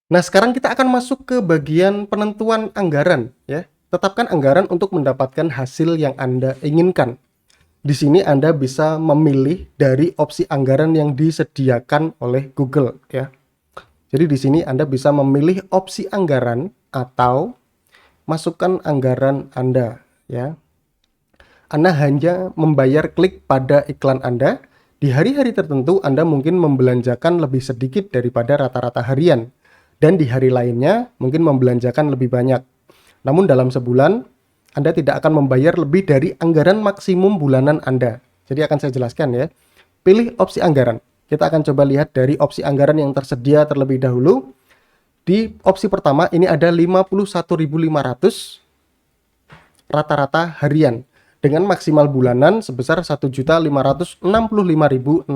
Nah, sekarang kita akan masuk ke bagian penentuan anggaran ya. Tetapkan anggaran untuk mendapatkan hasil yang Anda inginkan. Di sini Anda bisa memilih dari opsi anggaran yang disediakan oleh Google ya. Jadi di sini Anda bisa memilih opsi anggaran atau masukkan anggaran Anda ya. Anda hanya membayar klik pada iklan Anda. Di hari-hari tertentu Anda mungkin membelanjakan lebih sedikit daripada rata-rata harian. Dan di hari lainnya mungkin membelanjakan lebih banyak. Namun dalam sebulan Anda tidak akan membayar lebih dari anggaran maksimum bulanan Anda. Jadi akan saya jelaskan ya. Pilih opsi anggaran. Kita akan coba lihat dari opsi anggaran yang tersedia terlebih dahulu. Di opsi pertama ini ada 51.500 rata-rata harian dengan maksimal bulanan sebesar Rp1.565.600.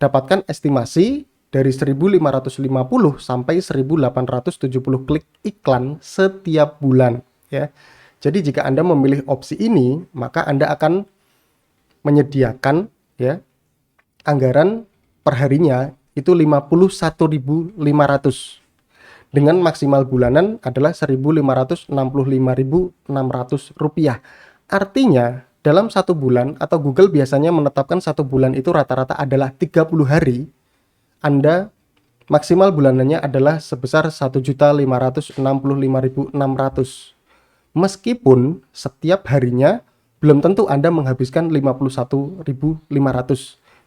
Dapatkan estimasi dari 1.550 sampai 1.870 klik iklan setiap bulan ya. Jadi jika Anda memilih opsi ini, maka Anda akan menyediakan ya anggaran perharinya itu 51.500 dengan maksimal bulanan adalah Rp1.565.600. Artinya dalam satu bulan atau Google biasanya menetapkan satu bulan itu rata-rata adalah 30 hari. Anda maksimal bulanannya adalah sebesar Rp1.565.600. Meskipun setiap harinya belum tentu Anda menghabiskan 51.500.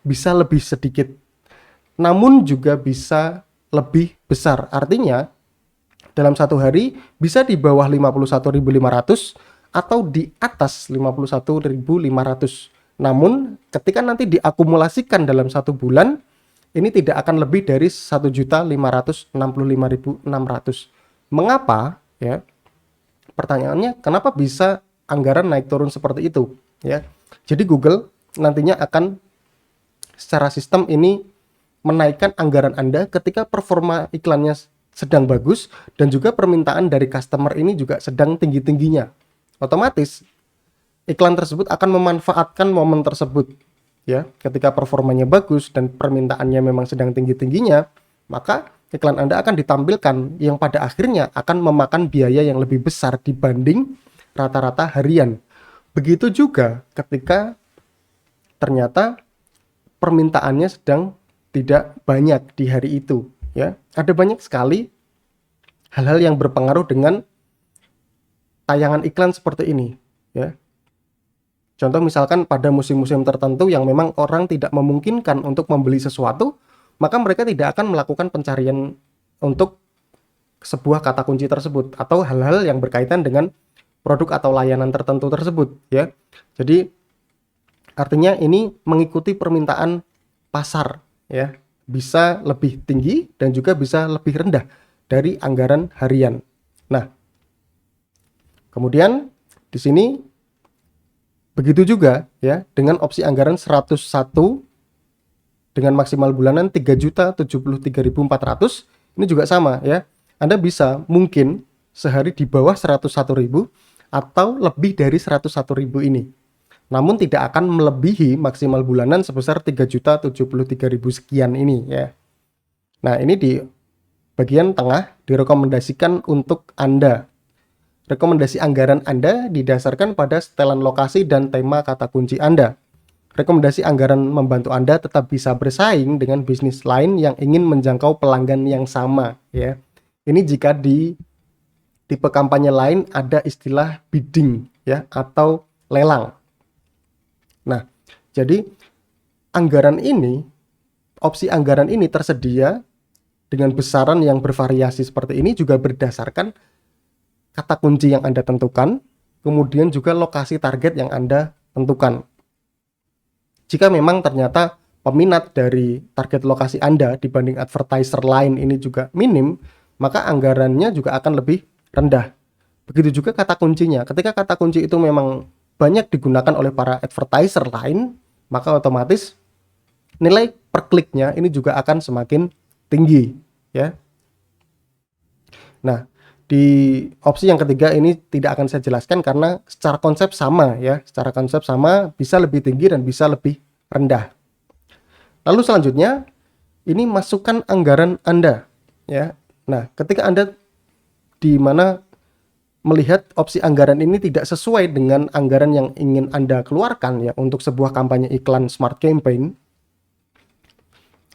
Bisa lebih sedikit. Namun juga bisa lebih besar. Artinya dalam satu hari bisa di bawah 51.500 atau di atas 51.500. Namun ketika nanti diakumulasikan dalam satu bulan, ini tidak akan lebih dari 1.565.600. Mengapa? Ya, pertanyaannya kenapa bisa anggaran naik turun seperti itu? Ya, jadi Google nantinya akan secara sistem ini menaikkan anggaran Anda ketika performa iklannya sedang bagus dan juga permintaan dari customer ini juga sedang tinggi-tingginya. Otomatis iklan tersebut akan memanfaatkan momen tersebut ya. Ketika performanya bagus dan permintaannya memang sedang tinggi-tingginya, maka iklan Anda akan ditampilkan yang pada akhirnya akan memakan biaya yang lebih besar dibanding rata-rata harian. Begitu juga ketika ternyata permintaannya sedang tidak banyak di hari itu ya. Ada banyak sekali hal-hal yang berpengaruh dengan tayangan iklan seperti ini ya. Contoh misalkan pada musim-musim tertentu yang memang orang tidak memungkinkan untuk membeli sesuatu, maka mereka tidak akan melakukan pencarian untuk sebuah kata kunci tersebut atau hal-hal yang berkaitan dengan produk atau layanan tertentu tersebut ya. Jadi artinya ini mengikuti permintaan pasar ya. Bisa lebih tinggi dan juga bisa lebih rendah dari anggaran harian. Nah, kemudian di sini begitu juga ya dengan opsi anggaran 101 dengan maksimal bulanan 3.073.400. Ini juga sama ya. Anda bisa mungkin sehari di bawah 101.000 atau lebih dari 101.000 ini. Namun tidak akan melebihi maksimal bulanan sebesar 3.073.000 sekian ini ya. Nah, ini di bagian tengah direkomendasikan untuk Anda. Rekomendasi anggaran Anda didasarkan pada setelan lokasi dan tema kata kunci Anda. Rekomendasi anggaran membantu Anda tetap bisa bersaing dengan bisnis lain yang ingin menjangkau pelanggan yang sama ya. Ini jika di tipe kampanye lain ada istilah bidding ya atau lelang. Nah, jadi opsi anggaran ini tersedia dengan besaran yang bervariasi seperti ini juga berdasarkan kata kunci yang Anda tentukan, kemudian juga lokasi target yang Anda tentukan. Jika memang ternyata peminat dari target lokasi Anda dibanding advertiser lain ini juga minim, maka anggarannya juga akan lebih rendah. Begitu juga kata kuncinya. Ketika kata kunci itu memang banyak digunakan oleh para advertiser lain, maka otomatis nilai per kliknya ini juga akan semakin tinggi ya. Nah, di opsi yang ketiga ini tidak akan saya jelaskan karena secara konsep sama ya, secara konsep sama, bisa lebih tinggi dan bisa lebih rendah. Lalu selanjutnya ini masukkan anggaran Anda. ya. Nah, ketika Anda di mana melihat opsi anggaran ini tidak sesuai dengan anggaran yang ingin Anda keluarkan ya untuk sebuah kampanye iklan Smart Campaign,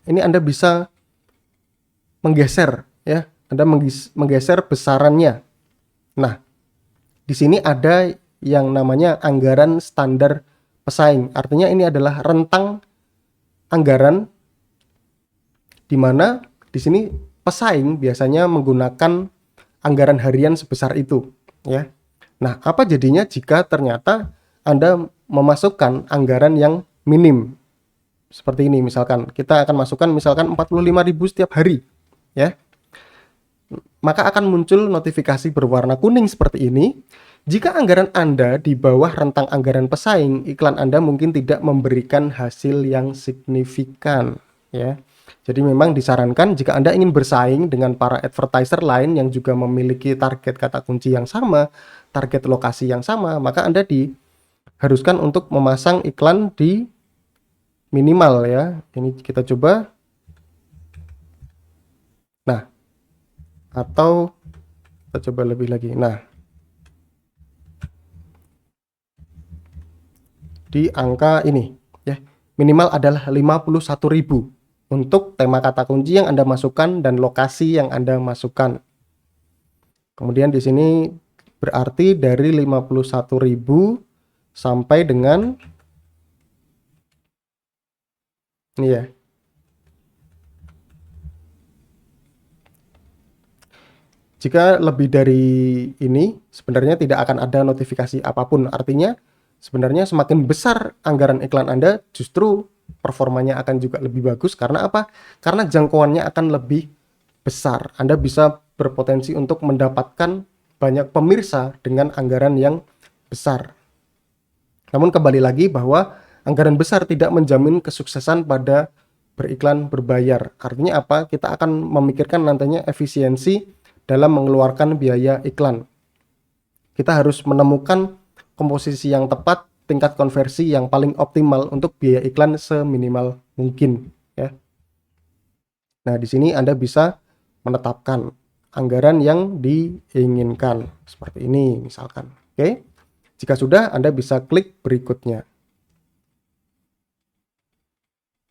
ini Anda bisa menggeser ya, Anda menggeser besarannya. Nah, di sini ada yang namanya anggaran standar pesaing. Artinya ini adalah rentang anggaran di mana di sini pesaing biasanya menggunakan anggaran harian sebesar itu ya. Nah, apa jadinya jika ternyata Anda memasukkan anggaran yang minim seperti ini? Misalkan kita akan masukkan misalkan 45.000 setiap hari ya. Maka akan muncul notifikasi berwarna kuning seperti ini. Jika anggaran Anda di bawah rentang anggaran pesaing, iklan Anda mungkin tidak memberikan hasil yang signifikan ya. Jadi memang disarankan jika Anda ingin bersaing dengan para advertiser lain yang juga memiliki target kata kunci yang sama, target lokasi yang sama, maka Anda diharuskan untuk memasang iklan di minimal ya. Ini kita coba. Nah, atau kita coba lebih lagi. Nah, di angka ini ya, minimal adalah 51.000 untuk tema kata kunci yang Anda masukkan dan lokasi yang Anda masukkan. Kemudian di sini berarti dari 51.000 sampai dengan ini ya. Jika lebih dari ini sebenarnya tidak akan ada notifikasi apapun. Artinya sebenarnya semakin besar anggaran iklan Anda, justru performanya akan juga lebih bagus. Karena apa? Karena jangkauannya akan lebih besar. Anda bisa berpotensi untuk mendapatkan banyak pemirsa dengan anggaran yang besar. Namun kembali lagi bahwa anggaran besar tidak menjamin kesuksesan pada beriklan berbayar. Artinya apa? Kita akan memikirkan nantinya efisiensi dalam mengeluarkan biaya iklan. Kita harus menemukan komposisi yang tepat, tingkat konversi yang paling optimal untuk biaya iklan seminimal mungkin ya. Nah, di sini Anda bisa menetapkan anggaran yang diinginkan seperti ini misalkan. Oke. Jika sudah, Anda bisa klik berikutnya.